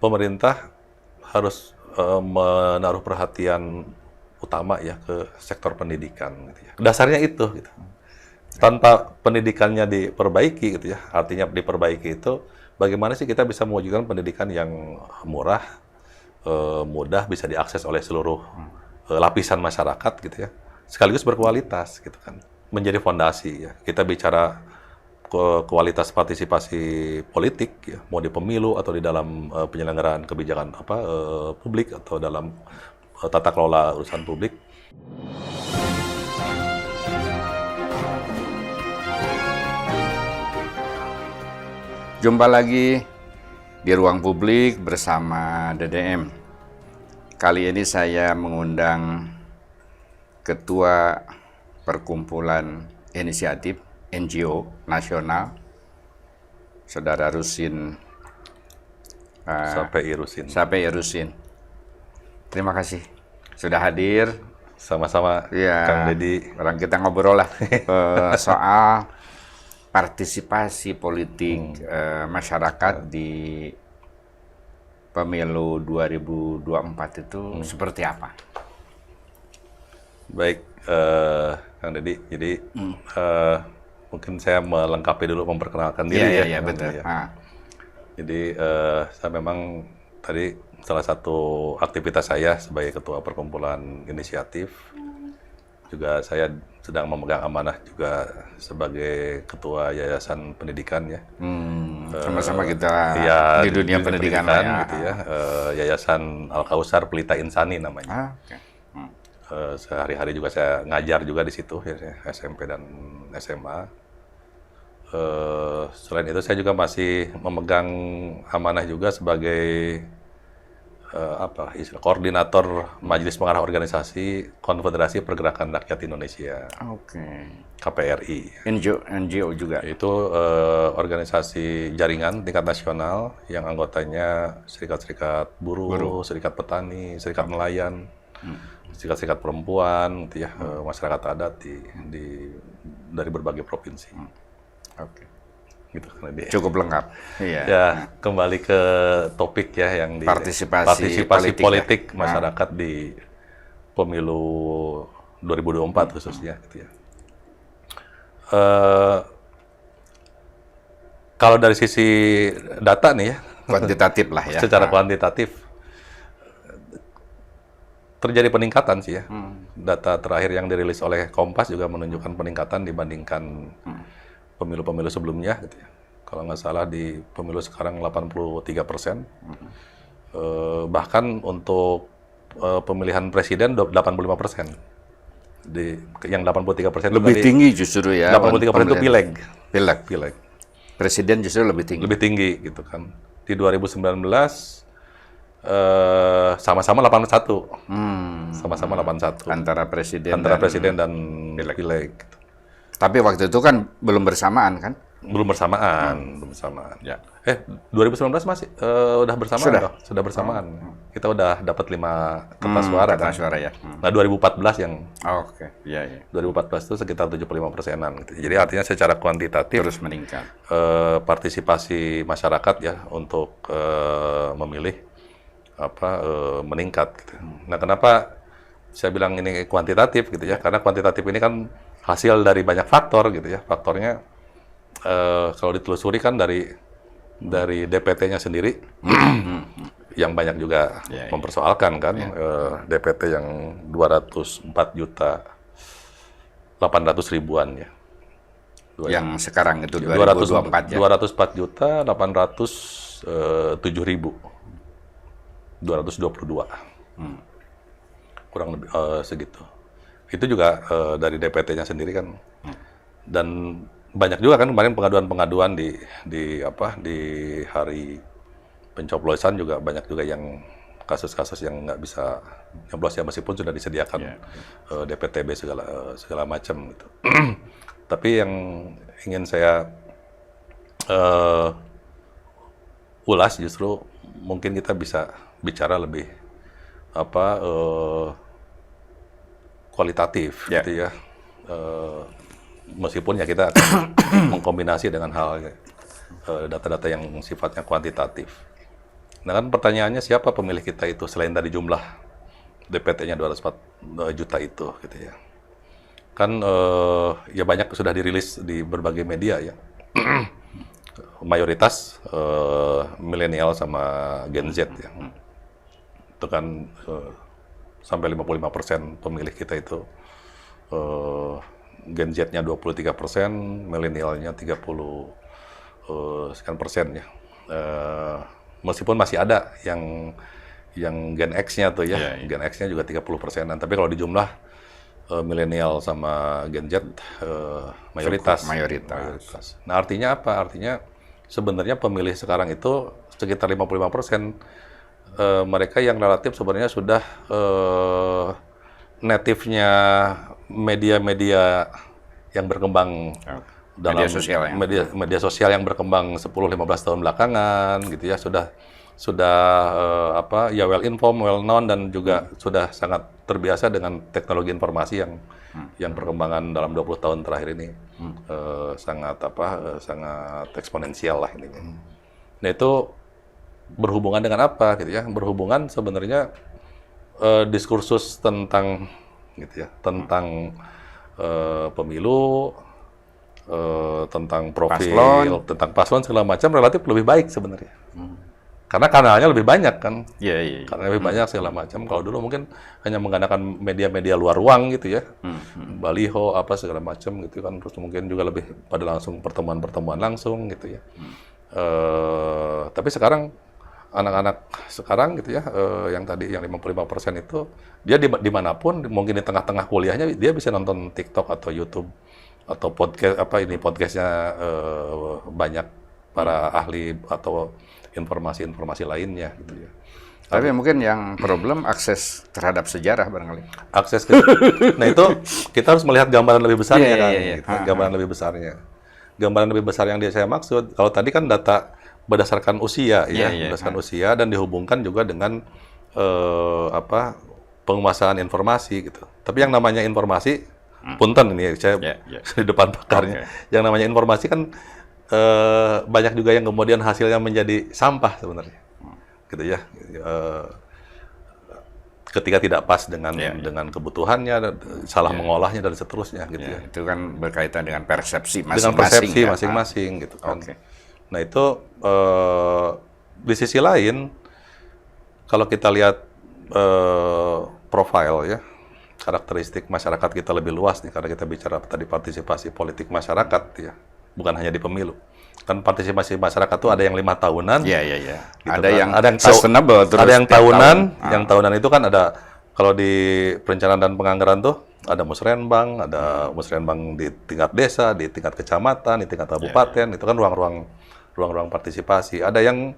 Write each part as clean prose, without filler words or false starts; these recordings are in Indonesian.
pemerintah harus menaruh perhatian utama ya ke sektor pendidikan gitu ya. Dasarnya itu gitu. Tanpa pendidikannya diperbaiki gitu ya, artinya diperbaiki itu bagaimana sih kita bisa mewujudkan pendidikan yang murah, mudah, bisa diakses oleh seluruh lapisan masyarakat gitu ya, sekaligus berkualitas gitu kan, menjadi fondasi ya. Kita bicara kualitas partisipasi politik ya, mau di pemilu atau di dalam penyelenggaraan kebijakan publik atau dalam tata kelola urusan publik. Jumpa lagi di Ruang Publik bersama DDM. Kali ini saya mengundang Ketua Perkumpulan Inisiatif NGO Nasional, Saudara Rusin Sapei Rusin. Terima kasih sudah hadir. Sama-sama, ya, Kang Deddy. Orang kita ngobrol lah soal partisipasi politik masyarakat di pemilu 2024 itu seperti apa? Baik, Kang Deddy. Jadi mungkin saya melengkapi dulu, memperkenalkan diri ya. Betul. Ya. Jadi saya memang tadi salah satu aktivitas saya sebagai Ketua Perkumpulan Inisiatif, juga saya sedang memegang amanah juga sebagai Ketua Yayasan Pendidikan ya. Sama-sama kita ya, di dunia pendidikan gitu ya. Yayasan Al-Kausar Pelita Insani namanya. Okay. Sehari-hari juga saya ngajar juga di situ ya, SMP dan SMA. Selain itu saya juga masih memegang amanah juga sebagai koordinator Majelis Pengarah Organisasi Konfederasi Pergerakan Rakyat Indonesia. KPRI. NGO juga. Itu organisasi jaringan tingkat nasional yang anggotanya serikat-serikat buruh, serikat petani, serikat nelayan, serikat-serikat perempuan, gitu ya, masyarakat adat dari berbagai provinsi. Gitu, cukup lengkap. Iya. Ya, kembali ke topik ya yang di partisipasi politik ya, masyarakat di pemilu 2024 khususnya gitu ya. Kalau dari sisi data nih ya, kuantitatif lah ya. Secara kuantitatif terjadi peningkatan sih ya. Data terakhir yang dirilis oleh Kompas juga menunjukkan peningkatan dibandingkan pemilu-pemilu sebelumnya gitu ya. Kalau nggak salah di pemilu sekarang 83%. Bahkan untuk pemilihan presiden 85%. Yang 83% lebih tinggi justru ya. 83% itu pileg. Presiden justru lebih tinggi. Lebih tinggi gitu kan. Di 2019 sama-sama 81. Sama-sama 81. Antara presiden dan pileg. Gitu. Tapi waktu itu kan belum bersamaan kan? Belum bersamaan. Ya. 2019 masih udah bersamaan. Sudah bersamaan. Kita udah dapat 5 kertas suara kan. Suara ya. Nah, 2014 yang Iya. 2014 itu sekitar 75%-an gitu. Jadi artinya secara kuantitatif terus meningkat. Partisipasi masyarakat ya untuk memilih meningkat gitu. Nah, kenapa saya bilang ini kuantitatif gitu ya? Karena kuantitatif ini kan hasil dari banyak faktor gitu ya. Faktornya kalau ditelusuri kan dari DPT-nya sendiri yang banyak juga mempersoalkan kan. DPT yang 204.800.000-an ya. Yang sekarang itu 2024 ya. 204.807.000. 222. Kurang lebih segitu. Itu juga dari DPT-nya sendiri kan. Dan banyak juga kan kemarin pengaduan-pengaduan di hari pencoblosan juga banyak juga yang kasus-kasus yang nggak bisa nyoblos ya, meskipun sudah disediakan DPTB segala macam gitu. Tapi yang ingin saya ulas justru mungkin kita bisa bicara lebih kualitatif gitu ya. Meskipun ya kita akan mengkombinasi dengan hal data-data yang sifatnya kuantitatif. Nah kan pertanyaannya siapa pemilih kita itu selain dari jumlah DPT-nya 204 juta itu gitu ya. Kan ya banyak sudah dirilis di berbagai media ya. Mayoritas milenial sama Gen Z ya. Itu kan sampai 55% pemilih kita itu Gen Z-nya 23%, milenialnya 30 sekian persen ya. Meskipun masih ada yang Gen X-nya tuh ya, Gen X-nya juga 30%. Tapi kalau di jumlah milenial sama Gen Z mayoritas. Nah artinya apa? Artinya sebenarnya pemilih sekarang itu sekitar 55% mereka yang relatif sebenarnya sudah native-nya media-media yang berkembang dalam media sosial yang berkembang 10-15 tahun belakangan gitu ya, sudah ya well informed, well known, dan juga sudah sangat terbiasa dengan teknologi informasi yang perkembangan dalam 20 tahun terakhir ini sangat eksponensial lah ini. Nah itu berhubungan dengan apa gitu ya? Berhubungan sebenarnya diskursus tentang gitu ya, tentang pemilu, tentang profil, tentang paslon segala macam relatif lebih baik sebenarnya. Karena kanalnya lebih banyak kan, karena lebih banyak segala macam. Kalau dulu mungkin hanya menggunakan media-media luar ruang gitu ya, baliho apa segala macam gitu kan. Terus mungkin juga lebih pada langsung pertemuan-pertemuan langsung gitu ya. Tapi sekarang anak-anak sekarang gitu ya, yang tadi yang 55% itu dia dimanapun, mungkin di tengah-tengah kuliahnya dia bisa nonton TikTok atau YouTube atau podcastnya banyak para ahli atau informasi-informasi lainnya gitu ya. Tapi mungkin yang problem akses terhadap sejarah barangkali. Akses nah itu kita harus melihat gambaran lebih besarnya kan. Gitu, gambaran lebih besarnya. Gambaran lebih besar yang saya maksud, kalau tadi kan data berdasarkan usia berdasarkan usia dan dihubungkan juga dengan penguasaan informasi gitu. Tapi yang namanya informasi, punten ini saya di depan pakarnya. Yang namanya informasi kan banyak juga yang kemudian hasilnya menjadi sampah sebenarnya, gitu ya. Ketika tidak pas dengan kebutuhannya, salah mengolahnya dan seterusnya, gitu ya. Itu kan berkaitan dengan persepsi masing-masing. Dengan persepsi masing-masing, gitu kan. Nah itu di sisi lain, kalau kita lihat profil ya, karakteristik masyarakat kita lebih luas nih, karena kita bicara tadi partisipasi politik masyarakat ya. Bukan hanya di pemilu. Kan partisipasi masyarakat tuh ada yang 5 tahunan. Gitu ada kan. yang sustainable, ada yang tahunan. Yang tahunan itu kan ada, kalau di perencanaan dan penganggaran tuh ada musrenbang, ada musrenbang di tingkat desa, di tingkat kecamatan, di tingkat kabupaten. Itu kan ruang-ruang partisipasi. Ada yang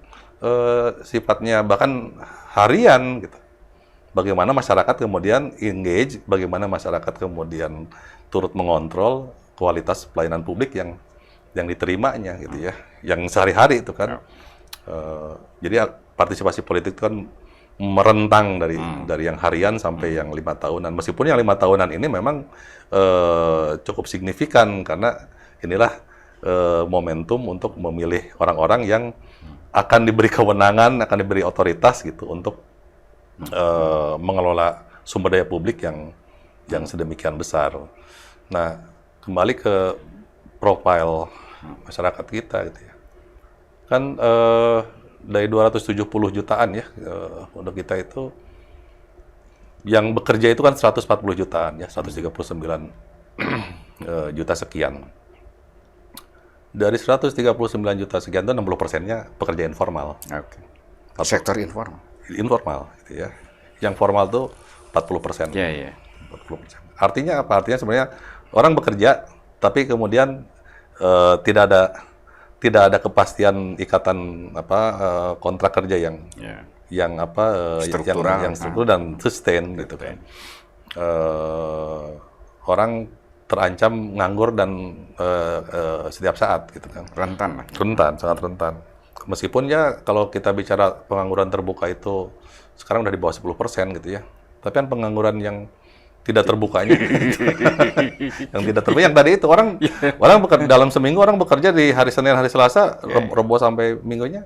sifatnya bahkan harian gitu. Bagaimana masyarakat kemudian engage, bagaimana masyarakat kemudian turut mengontrol kualitas pelayanan publik yang diterimanya gitu ya, yang sehari-hari itu kan. Jadi partisipasi politik itu kan merentang dari yang harian sampai yang 5 tahunan. Meskipun yang 5 tahunan ini memang cukup signifikan karena inilah momentum untuk memilih orang-orang yang akan diberi kewenangan, akan diberi otoritas gitu untuk mengelola sumber daya publik yang sedemikian besar. Nah, kembali ke profil masyarakat kita gitu ya. Kan dari 270 jutaan ya untuk kita itu yang bekerja itu kan 140 jutaan ya, 139 juta sekian. Dari 139 juta sekian itu 60%-nya pekerja informal. Sektor informal. Informal gitu ya. Yang formal tuh 40%. 40%. Artinya apa? Artinya sebenarnya orang bekerja tapi kemudian tidak ada kepastian ikatan kontrak kerja yang struktur dan sustain gitu kan. Orang terancam nganggur dan setiap saat gitu kan. Sangat rentan. Meskipun ya kalau kita bicara pengangguran terbuka itu sekarang udah di bawah 10% gitu ya. Tapi kan pengangguran yang tidak terbukanya, yang tidak terbuka, yang tadi itu orang bekerja dalam seminggu, orang bekerja di hari Senin, hari Selasa, Rebo sampai Minggunya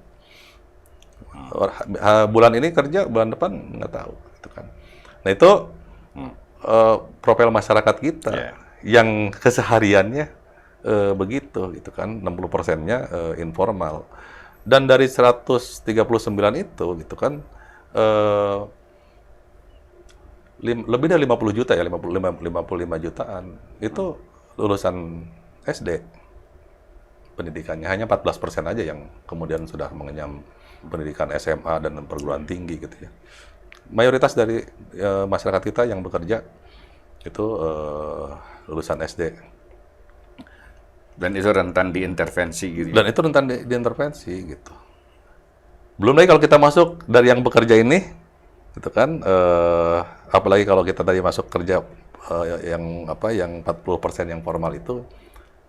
Bulan ini kerja, bulan depan nggak tahu, gitu kan. Nah itu profil masyarakat kita yang kesehariannya begitu, gitu kan. 60%-nya informal. Dan dari 139 itu, gitu kan, lebih dari 50 juta ya, 55 jutaan itu lulusan SD pendidikannya. Hanya 14% aja yang kemudian sudah mengenyam pendidikan SMA dan perguruan tinggi gitu ya. Mayoritas dari masyarakat kita yang bekerja itu lulusan SD. Dan itu rentan diintervensi gitu. Dan itu rentan diintervensi gitu. Belum lagi kalau kita masuk dari yang bekerja ini, gitu kan, apalagi kalau kita tadi masuk kerja yang 40% yang formal itu,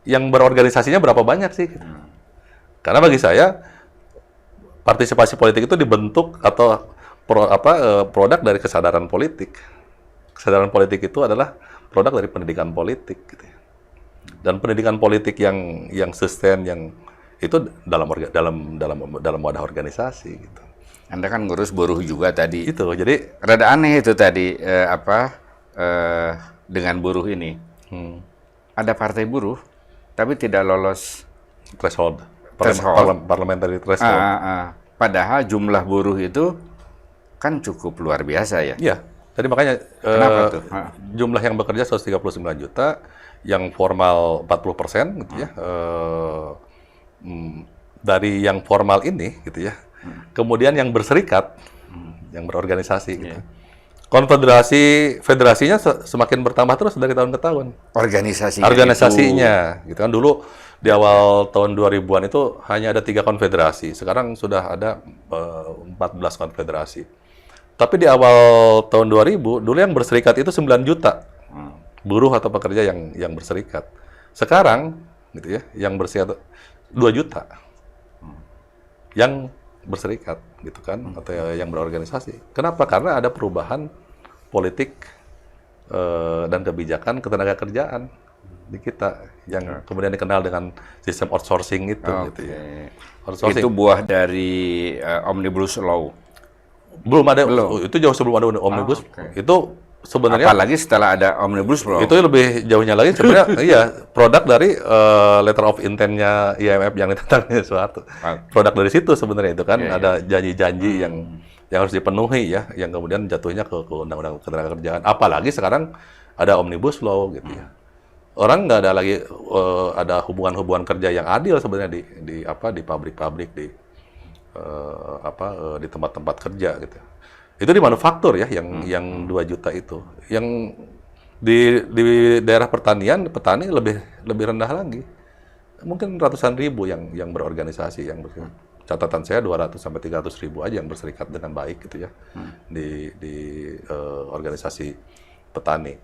yang berorganisasinya berapa banyak sih? Gitu. Karena bagi saya partisipasi politik itu dibentuk atau produk dari kesadaran politik. Kesadaran politik itu adalah produk dari pendidikan politik, gitu ya. Dan pendidikan politik yang sustain, yang itu dalam wadah organisasi, gitu. Anda kan ngurus buruh juga tadi. Itu, jadi rada aneh itu tadi dengan buruh ini. Ada partai buruh, tapi tidak lolos threshold. Parliamentary threshold. Padahal jumlah buruh itu kan cukup luar biasa ya. Iya. Jadi makanya kenapa tuh? Jumlah yang bekerja 139 juta, yang formal 40% gitu ya. Dari yang formal ini gitu ya. Kemudian yang berserikat, yang berorganisasi gitu. Federasinya semakin bertambah terus dari tahun ke tahun. Organisasinya gitu kan. Dulu di awal tahun 2000-an itu hanya ada 3 konfederasi. Sekarang sudah ada 14 konfederasi. Tapi di awal tahun 2000, dulu yang berserikat itu 9 juta. Buruh atau pekerja yang berserikat. Sekarang gitu ya, yang berserikat 2 juta. Yang berserikat gitu kan, atau yang berorganisasi. Kenapa? Karena ada perubahan politik dan kebijakan ketenaga kerjaan di kita yang kemudian dikenal dengan sistem outsourcing itu gitu ya. Outsourcing. Itu buah dari Omnibus Law. Belum ada. Itu jauh sebelum ada Omnibus. Itu sebenarnya apalagi setelah ada Omnibus Law. Itu lebih jauhnya lagi sebenarnya iya, produk dari letter of intent-nya IMF yang ditentang suatu. Produk dari situ sebenarnya itu kan ada janji-janji yang harus dipenuhi ya, yang kemudian jatuhnya ke undang-undang ketenagakerjaan. Apalagi sekarang ada Omnibus Law gitu ya. Orang nggak ada lagi ada hubungan-hubungan kerja yang adil sebenarnya di pabrik-pabrik, di tempat-tempat kerja gitu. Itu di manufaktur ya yang 2 juta itu. Yang di daerah pertanian, petani lebih rendah lagi. Mungkin ratusan ribu yang berorganisasi, catatan saya 200 sampai 300 ribu aja yang berserikat dengan baik gitu ya. Di organisasi petani.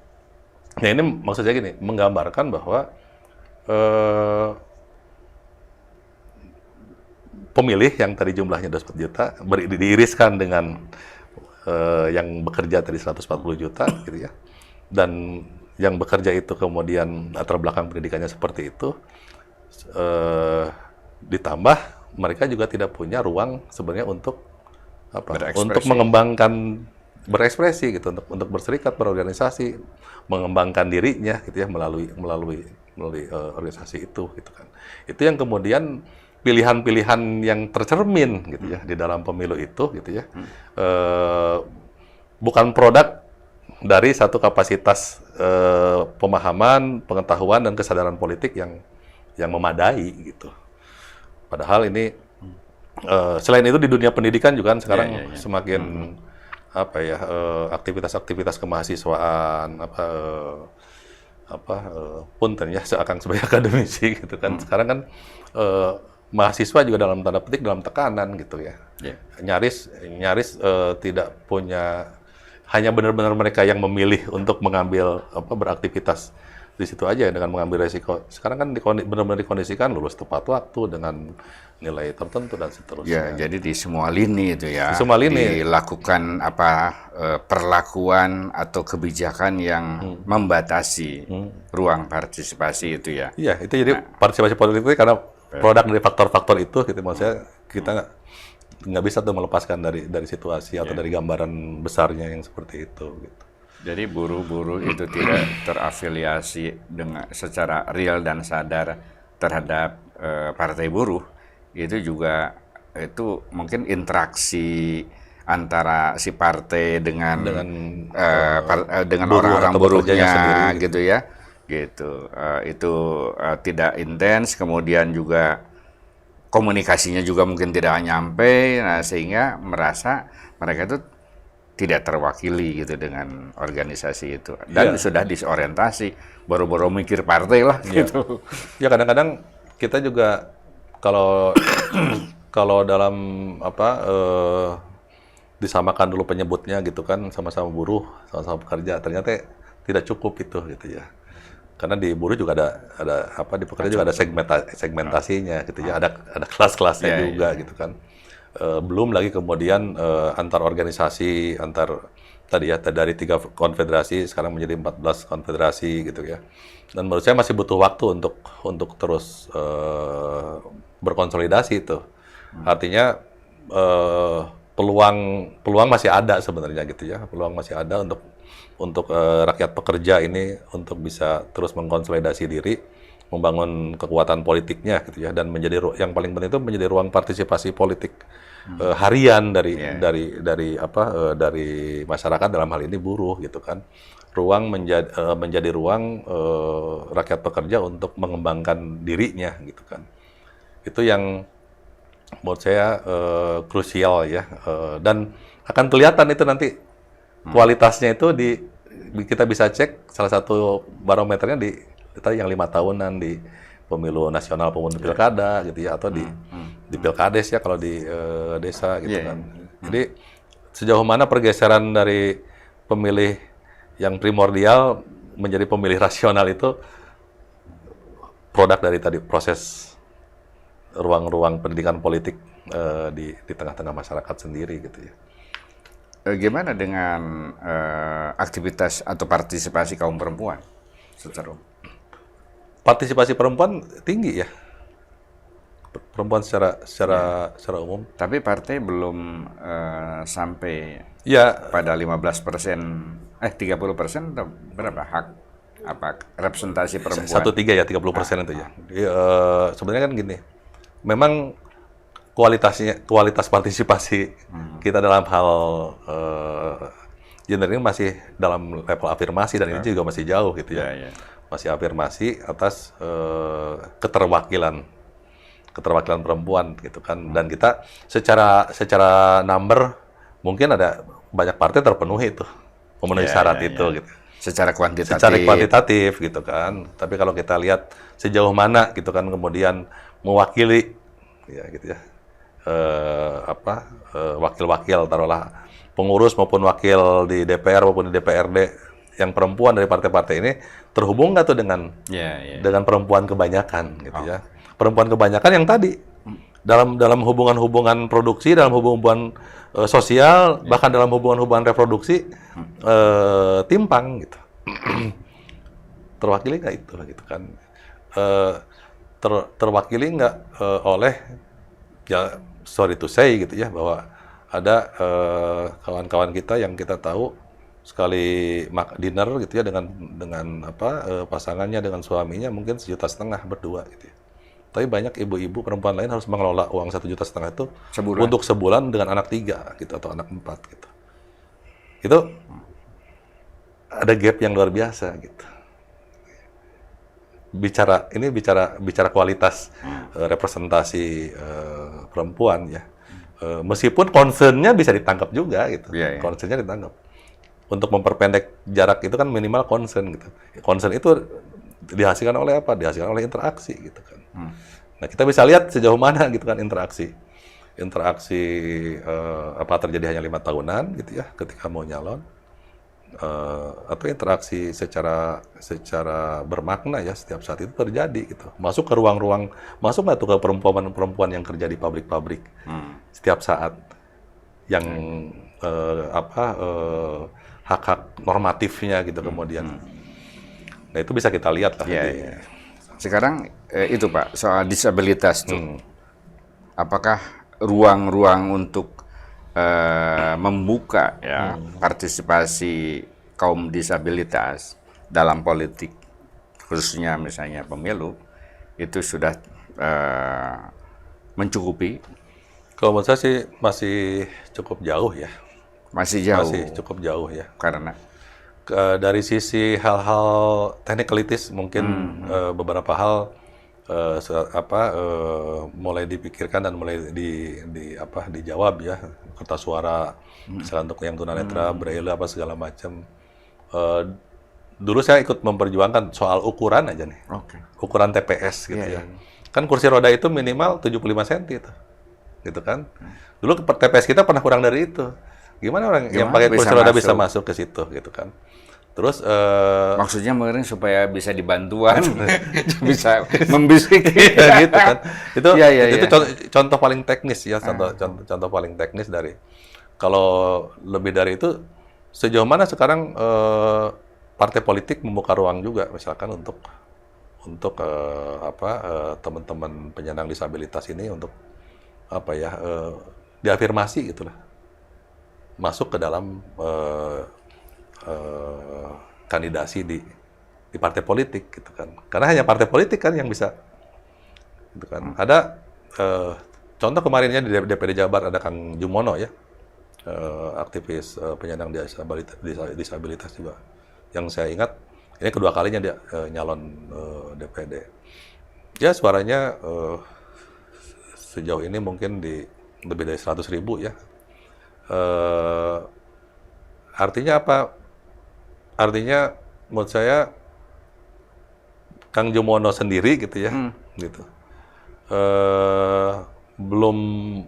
Nah, ini maksud saya gini, menggambarkan bahwa pemilih yang tadi jumlahnya 24 juta diiriskan dengan yang bekerja tadi 140 juta gitu ya. Dan yang bekerja itu kemudian latar belakang pendidikannya seperti itu, ditambah mereka juga tidak punya ruang sebenarnya untuk mengembangkan berekspresi gitu, untuk berserikat, berorganisasi, mengembangkan dirinya gitu ya melalui organisasi itu gitu kan. Itu yang kemudian pilihan-pilihan yang tercermin gitu ya di dalam pemilu itu gitu ya. Bukan produk dari satu kapasitas pemahaman, pengetahuan dan kesadaran politik yang memadai gitu. Padahal ini selain itu di dunia pendidikan juga kan sekarang semakin aktivitas-aktivitas kemahasiswaan punten ya seakan sebagai akademisi gitu kan. Sekarang kan mahasiswa juga dalam tanda petik dalam tekanan gitu ya. Nyaris tidak punya, hanya benar-benar mereka yang memilih untuk mengambil beraktivitas di situ aja dengan mengambil resiko. Sekarang kan benar-benar dikondisikan lulus tepat waktu dengan nilai tertentu dan seterusnya. Ya, jadi di semua lini itu ya. Di semua lini dilakukan perlakuan atau kebijakan yang membatasi ruang partisipasi itu ya. Iya, itu jadi partisipasi politik itu karena produk dari faktor-faktor itu gitu. Maksudnya kita nggak bisa tuh melepaskan dari situasi atau dari gambaran besarnya yang seperti itu gitu. Jadi buruh-buruh itu tidak terafiliasi dengan secara real dan sadar terhadap partai buruh, itu juga itu mungkin interaksi antara si partai dengan buruh orang-orang atau pekerjanya sendiri buruhnya gitu. gitu ya, gitu. Itu tidak intens, kemudian juga komunikasinya juga mungkin tidak nyampe, nah sehingga merasa mereka itu tidak terwakili gitu dengan organisasi itu, dan sudah disorientasi, boro-boro mikir partai lah gitu. Ya kadang-kadang kita juga kalau kalau dalam disamakan dulu penyebutnya gitu kan, sama-sama buruh, sama-sama pekerja, ternyata tidak cukup itu gitu ya. Karena di buruh juga ada di pekerja juga ada segmentasinya gitu ya, ada kelas-kelasnya juga gitu kan. Belum lagi kemudian antar organisasi, tadi ya dari 3 konfederasi sekarang menjadi 14 konfederasi gitu ya. Dan menurut saya masih butuh waktu untuk terus berkonsolidasi itu. Artinya peluang masih ada sebenarnya gitu ya. Peluang masih ada untuk rakyat pekerja ini untuk bisa terus mengkonsolidasi diri, membangun kekuatan politiknya gitu ya, dan yang paling penting itu menjadi ruang partisipasi politik harian dari masyarakat, dalam hal ini buruh gitu kan. Ruang menjadi ruang rakyat pekerja untuk mengembangkan dirinya gitu kan. Itu yang menurut saya krusial ya, dan akan kelihatan itu nanti kualitasnya itu kita bisa cek, salah satu barometernya tadi yang 5 tahunan di pemilu nasional, pemilu pilkada gitu ya, atau di pilkades ya kalau di desa gitu kan. Jadi sejauh mana pergeseran dari pemilih yang primordial menjadi pemilih rasional itu produk dari tadi proses ruang-ruang pendidikan politik di tengah-tengah masyarakat sendiri gitu ya. Gimana dengan aktivitas atau partisipasi kaum perempuan secara umum? Partisipasi perempuan tinggi ya, perempuan secara umum. Tapi partai belum sampai Ya, pada 15%, 30% atau berapa hak representasi perempuan? 1/3 ya, 30% itu ya. Jadi, sebenarnya kan gini, memang kualitas partisipasi kita dalam hal gender ini masih dalam level afirmasi, dan ini juga masih jauh gitu ya. Masih afirmasi atas keterwakilan perempuan gitu kan. Dan kita secara number mungkin ada banyak partai terpenuhi itu, memenuhi syarat itu gitu. Secara kuantitatif gitu kan. Tapi kalau kita lihat sejauh mana gitu kan kemudian mewakili ya gitu ya, wakil-wakil, taruhlah pengurus maupun wakil di DPR maupun di DPRD yang perempuan dari partai-partai ini, terhubung nggak tuh dengan perempuan kebanyakan gitu ya. Perempuan kebanyakan yang tadi dalam hubungan-hubungan produksi, dalam hubungan sosial, bahkan dalam hubungan-hubungan reproduksi timpang gitu. Terwakili nggak itu gitu kan? Terwakili nggak oleh, ya sorry to say gitu ya, bahwa ada kawan-kawan kita yang kita tahu sekali dinner gitu ya dengan pasangannya, dengan suaminya mungkin 1,5 juta berdua gitu ya. Tapi banyak ibu-ibu perempuan lain harus mengelola uang 1,5 juta itu untuk sebulan dengan anak 3 gitu atau anak 4 gitu. Itu ada gap yang luar biasa gitu. Bicara kualitas representasi perempuan ya. Meskipun concern-nya bisa ditangkap juga gitu. Concern-nya ditangkap. Untuk memperpendek jarak itu kan minimal concern gitu. Concern itu dihasilkan oleh apa? Dihasilkan oleh interaksi gitu kan. Nah, kita bisa lihat sejauh mana gitu kan interaksi apa terjadi hanya 5 tahunan gitu ya ketika mau nyalon, atau interaksi secara bermakna ya setiap saat itu terjadi gitu. Masuk ke ruang-ruang, masuk nggak tuh ke perempuan yang kerja di pabrik-pabrik setiap saat, yang hak-hak normatifnya gitu kemudian. Nah, itu bisa kita lihat lah. Sekarang itu Pak, soal disabilitas tuh. Apakah ruang-ruang untuk membuka ya partisipasi kaum disabilitas dalam politik, khususnya misalnya pemilu, itu sudah mencukupi. Kalau menurut saya sih masih cukup jauh ya. Masih jauh. Masih cukup jauh ya. Karena Dari sisi hal-hal technicalities mungkin beberapa hal mulai dipikirkan dan mulai dijawab ya, kertas suara misalnya untuk yang tunanetra, braille apa segala macam. Dulu saya ikut memperjuangkan soal ukuran aja nih, ukuran TPS gitu ya. Kan kursi roda itu minimal 75 cm itu, gitu kan. Dulu TPS kita pernah kurang dari itu. Gimana orang yang pakai kursi roda bisa masuk ke situ gitu kan. Terus maksudnya mungkin supaya bisa dibantuan, bisa membisik gitu kan. Itu contoh paling teknis ya, contoh paling teknis dari. Kalau lebih dari itu, sejauh mana sekarang partai politik membuka ruang juga misalkan untuk teman-teman penyandang disabilitas ini untuk diafirmasi gitulah. Masuk ke dalam kandidasi di partai politik gitu kan, karena hanya partai politik kan yang bisa gitu kan. Ada contoh kemarinnya di DPD Jabar ada Kang Jumono ya, aktivis penyandang disabilitas juga, yang saya ingat ini kedua kalinya dia nyalon DPD. Ya suaranya sejauh ini mungkin di lebih dari 100.000 ya. Artinya apa? Artinya menurut saya Kang Jumono sendiri gitu ya, gitu. Belum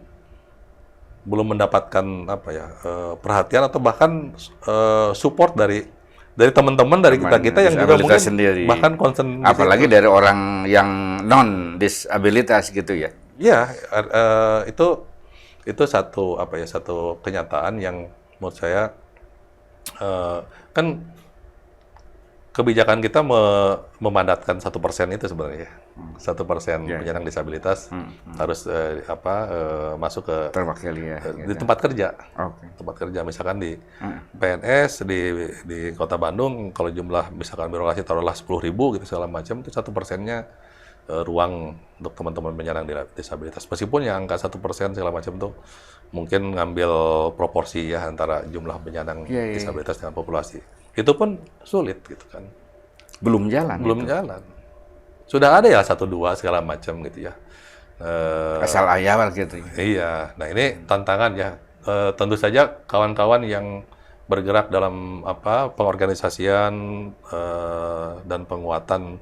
mendapatkan perhatian atau bahkan support dari teman-teman dari kita yang juga mungkin sendiri. Bahkan concern apalagi dari orang yang non disabilitas gitu ya. Iya, itu satu kenyataan yang menurut saya kan kebijakan kita memandatkan 1% itu sebenarnya. 1% penyandang disabilitas harus masuk ke terwakili ya, di tempat kerja. Tempat kerja misalkan di PNS di Kota Bandung, kalau jumlah misalkan birokrasi taruhlah 10.000 gitu segala macam, itu 1%-nya ruang untuk teman-teman penyandang disabilitas. Meskipun yang angka 1% segala macam tuh mungkin ngambil proporsi ya antara jumlah penyandang disabilitas dengan populasi. Itu pun sulit gitu kan. Belum jalan. Jalan. Sudah ada ya 1-2 segala macam gitu ya. Asal ayal gitu. Iya. Nah ini tantangan ya. Tentu saja kawan-kawan yang bergerak dalam pengorganisasian dan penguatan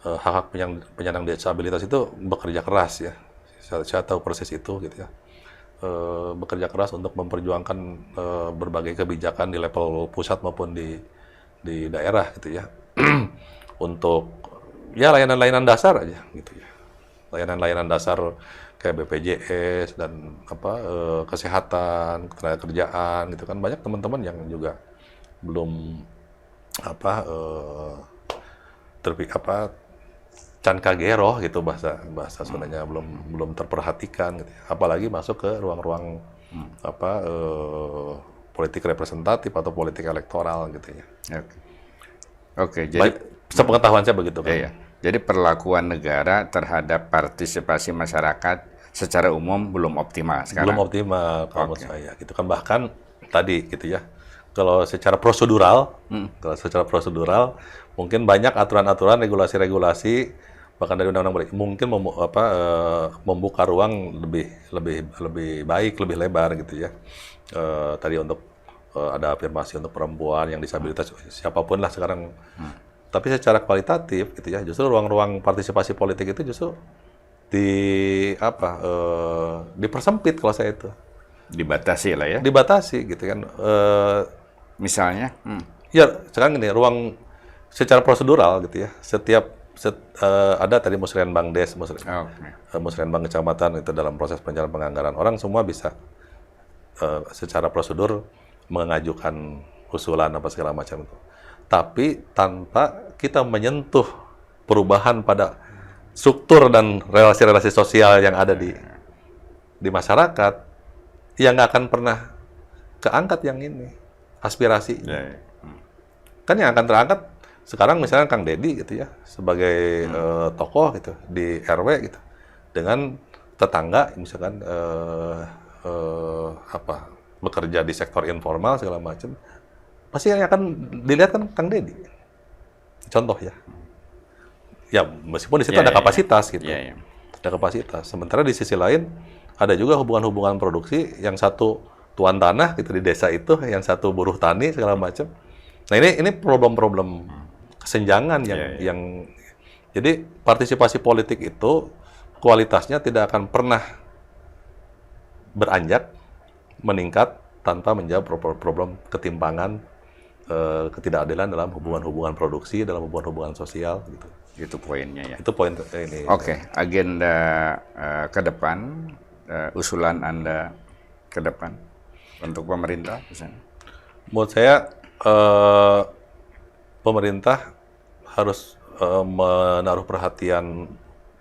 hak-hak penyandang disabilitas itu bekerja keras ya. Saya tahu proses itu gitu ya. Bekerja keras untuk memperjuangkan berbagai kebijakan di level pusat maupun di daerah gitu ya. Untuk ya layanan-layanan dasar aja gitu ya. Layanan-layanan dasar kayak BPJS dan kesehatan, ketenagakerjaan gitu kan, banyak teman-teman yang juga belum can kagero gitu bahasa Sundanya, belum terperhatikan gitu. Apalagi masuk ke ruang-ruang politik representatif atau politik elektoral gitu ya. Oke, jadi sepengetahuan saya begitu kan. Iya. Jadi perlakuan negara terhadap partisipasi masyarakat secara umum belum optimal sekarang. Belum optimal kalau menurut saya gitu kan. Bahkan tadi gitu ya. Kalau secara prosedural mungkin banyak aturan-aturan, regulasi-regulasi bahkan dari undang-undang mungkin membuka ruang lebih baik, lebih lebar gitu ya. Tadi untuk ada afirmasi untuk perempuan yang disabilitas, siapapun lah sekarang. Tapi secara kualitatif gitu ya, justru ruang-ruang partisipasi politik itu justru dipersempit kalau saya itu. Dibatasi lah ya. Dibatasi gitu kan. Misalnya? Ya sekarang ini ruang secara prosedural gitu ya. Ada tadi musrenbang des, musrenbang kecamatan itu dalam proses perencanaan penganggaran, orang semua bisa secara prosedur mengajukan usulan apa segala macam itu. Tapi tanpa kita menyentuh perubahan pada struktur dan relasi-relasi sosial yang ada di di masyarakat, ya nggak akan pernah keangkat yang ini aspirasi. Ya, ya. Kan yang akan terangkat sekarang misalnya Kang Deddy gitu ya sebagai tokoh gitu di RW gitu dengan tetangga misalkan apa bekerja di sektor informal segala macam, pasti yang akan dilihat kan Kang Deddy. Contoh ya. Ya meskipun di situ ada kapasitas gitu. Ya, ya. Ada kapasitas. Sementara di sisi lain ada juga hubungan-hubungan produksi, yang satu tuan tanah gitu di desa itu, yang satu buruh tani segala macam. Nah ini problem-problem kesenjangan yang jadi partisipasi politik itu kualitasnya tidak akan pernah beranjak meningkat tanpa menjawab problem ketimpangan, ketidakadilan dalam hubungan-hubungan produksi, dalam hubungan-hubungan sosial gitu. Itu poinnya ya. Itu poin ini. Oke, agenda ke depan, usulan Anda ke depan untuk pemerintah misalnya. Menurut saya pemerintah harus menaruh perhatian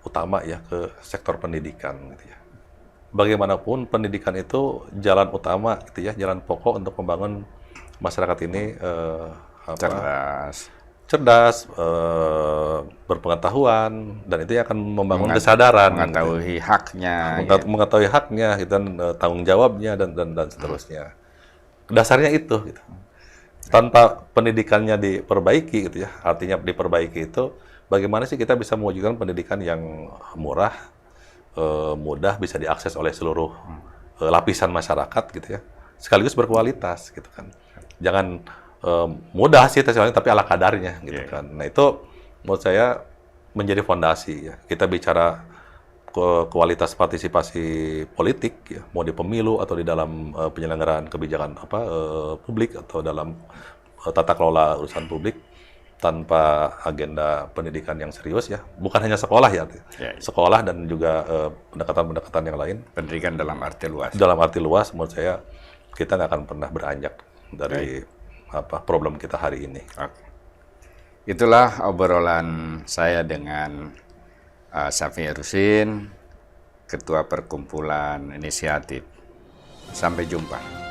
utama ya ke sektor pendidikan gitu ya. Bagaimanapun pendidikan itu jalan utama gitu ya, jalan pokok untuk membangun masyarakat ini cerdas, berpengetahuan, dan itu akan membangun kesadaran, mengetahui haknya, mengetahui haknya, gitu, dan tanggung jawabnya dan seterusnya. Dasarnya itu. Gitu. Tanpa pendidikannya diperbaiki, gitu ya, artinya diperbaiki itu, bagaimana sih kita bisa mewujudkan pendidikan yang murah, mudah, bisa diakses oleh seluruh lapisan masyarakat, gitu ya, sekaligus berkualitas, gitu kan. Jangan mudah sih tesnya, tapi ala kadarnya, gitu kan. Nah itu menurut saya menjadi fondasi ya. Kita bicara kualitas partisipasi politik ya, mau di pemilu atau di dalam penyelenggaraan kebijakan publik atau dalam tata kelola urusan publik, tanpa agenda pendidikan yang serius ya, bukan hanya sekolah ya, sekolah dan juga pendekatan-pendekatan yang lain. Pendidikan dalam arti luas. Dalam arti luas, menurut saya kita nggak akan pernah beranjak dari problem kita hari ini. Oke. Itulah obrolan saya dengan Syafi'i Rusin, Ketua Perkumpulan Inisiatif. Sampai jumpa.